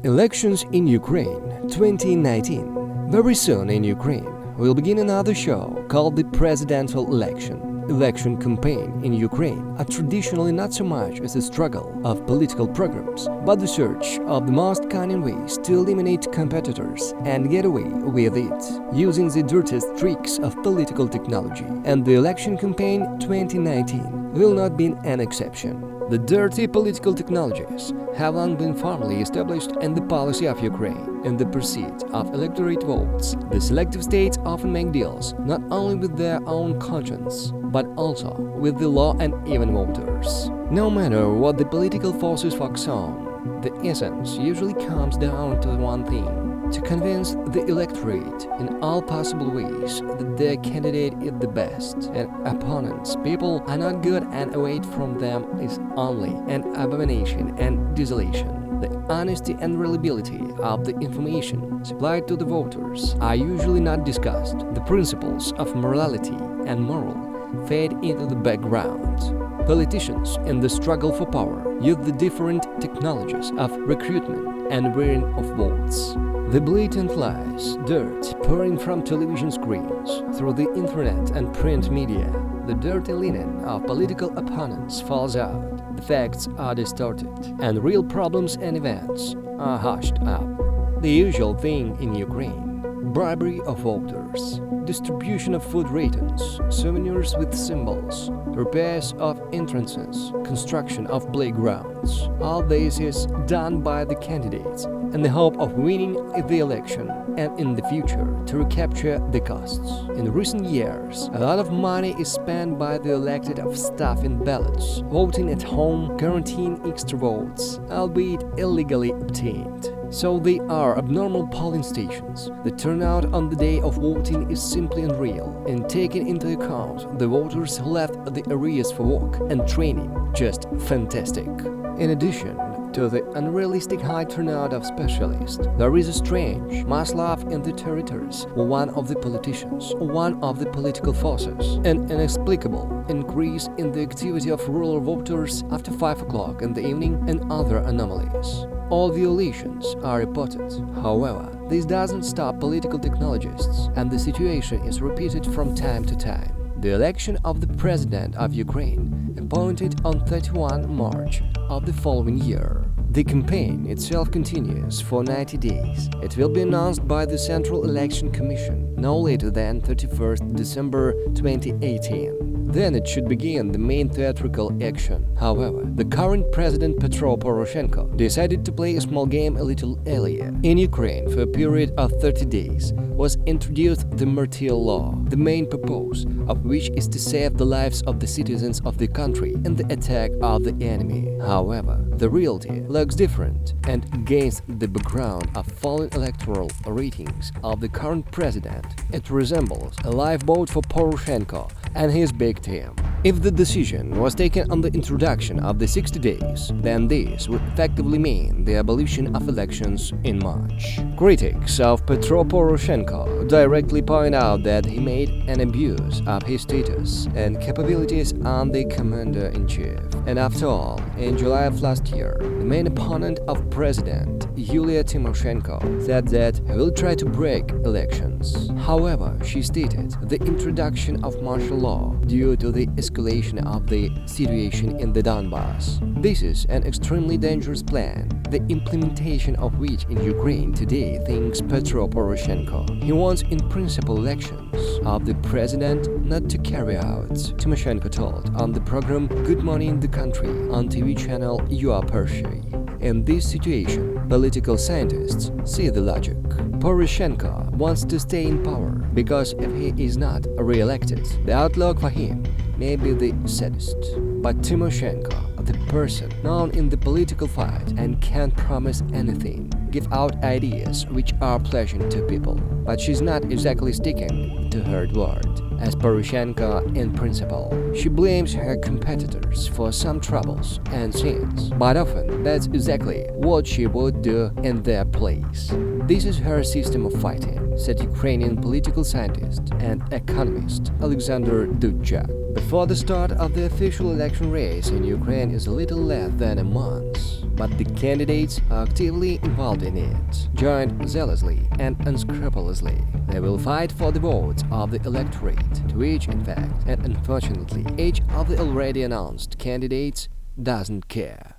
Elections in Ukraine 2019. Very soon in Ukraine, we'll begin another show called the presidential election campaign in Ukraine are traditionally not so much as a struggle of political programs, but the search of the most cunning ways to eliminate competitors and get away with it, using the dirtiest tricks of political technology. And the election campaign 2019 will not be an exception. The dirty political technologies have long been firmly established in the policy of Ukraine. In the pursuit of electorate votes, the selective states often make deals not only with their own conscience, but also with the law and even voters. No matter what the political forces focus on, the essence usually comes down to one thing: to convince the electorate in all possible ways that their candidate is the best, and opponents, people are not good, and away from them is only an abomination and desolation. The honesty and reliability of the information supplied to the voters are usually not discussed. The principles of morality and moral fade into the background. Politicians in the struggle for power use the different technologies of recruitment and wearing of votes. The blatant lies, dirt pouring from television screens, through the internet and print media, the dirty linen of political opponents falls out, the facts are distorted, and real problems and events are hushed up. The usual thing in Ukraine: bribery of voters, distribution of food rations, souvenirs with symbols, repairs of entrances, construction of playgrounds. All this is done by the candidates in the hope of winning the election and in the future to recapture the costs. In recent years, a lot of money is spent by the elected of stuff in ballots, voting at home, guaranteeing extra votes, albeit illegally obtained. So they are abnormal polling stations. The turnout on the day of voting is simply unreal, and taking into account the voters who left the areas for work and training, just fantastic. In addition to the unrealistic high turnout of specialists, there is a strange mass love in the territories for one of the politicians or one of the political forces, an inexplicable increase in the activity of rural voters after 5 o'clock in the evening, and other anomalies. All violations are reported. However, this doesn't stop political technologists, and the situation is repeated from time to time. The election of the president of Ukraine appointed on 31 March of the following year. The campaign itself continues for 90 days. It will be announced by the Central Election Commission no later than 31st December 2018. Then it should begin the main theatrical action. However, the current president Petro Poroshenko decided to play a small game a little earlier. In Ukraine, for a period of 30 days, was introduced the Martiallaw, the main purpose of which is to save the lives of the citizens of the country in the attack of the enemy. However, the reality looks different, and against the background of falling electoral ratings of the current president, it resembles a lifeboat for Poroshenko and his big team. If the decision was taken on the introduction of the 60 days, then this would effectively mean the abolition of elections in March. Critics of Petro Poroshenko directly point out that he made an abuse of his status and capabilities on the commander-in-chief. And after all, in July of last year, the main opponent of President Yulia Tymoshenko said that he will try to break elections. However, she stated the introduction of martial law due to the escalation of the situation in the Donbass. This is an extremely dangerous plan, the implementation of which in Ukraine today thinks Petro Poroshenko. He wants in principle elections of the president not to carry out, Tymoshenko told on the program Good Morning in the Country on TV channel Persia. In this situation, political scientists see the logic. Poroshenko wants to stay in power because if he is not re-elected, the outlook for him may be the saddest. But Tymoshenko, the person known in the political fight and can't promise anything, give out ideas which are pleasant to people, but she's not exactly sticking to her word. As Poroshenko in principle, she blames her competitors for some troubles and sins, but often that's exactly what she would do in their place. This is her system of fighting, said Ukrainian political scientist and economist Alexander Dudchak. Before the start of the official election race in Ukraine is a little less than a month, but the candidates are actively involved in it, joined zealously and unscrupulously. They will fight for the votes of the electorate, to which, in fact, and unfortunately, each of the already announced candidates doesn't care.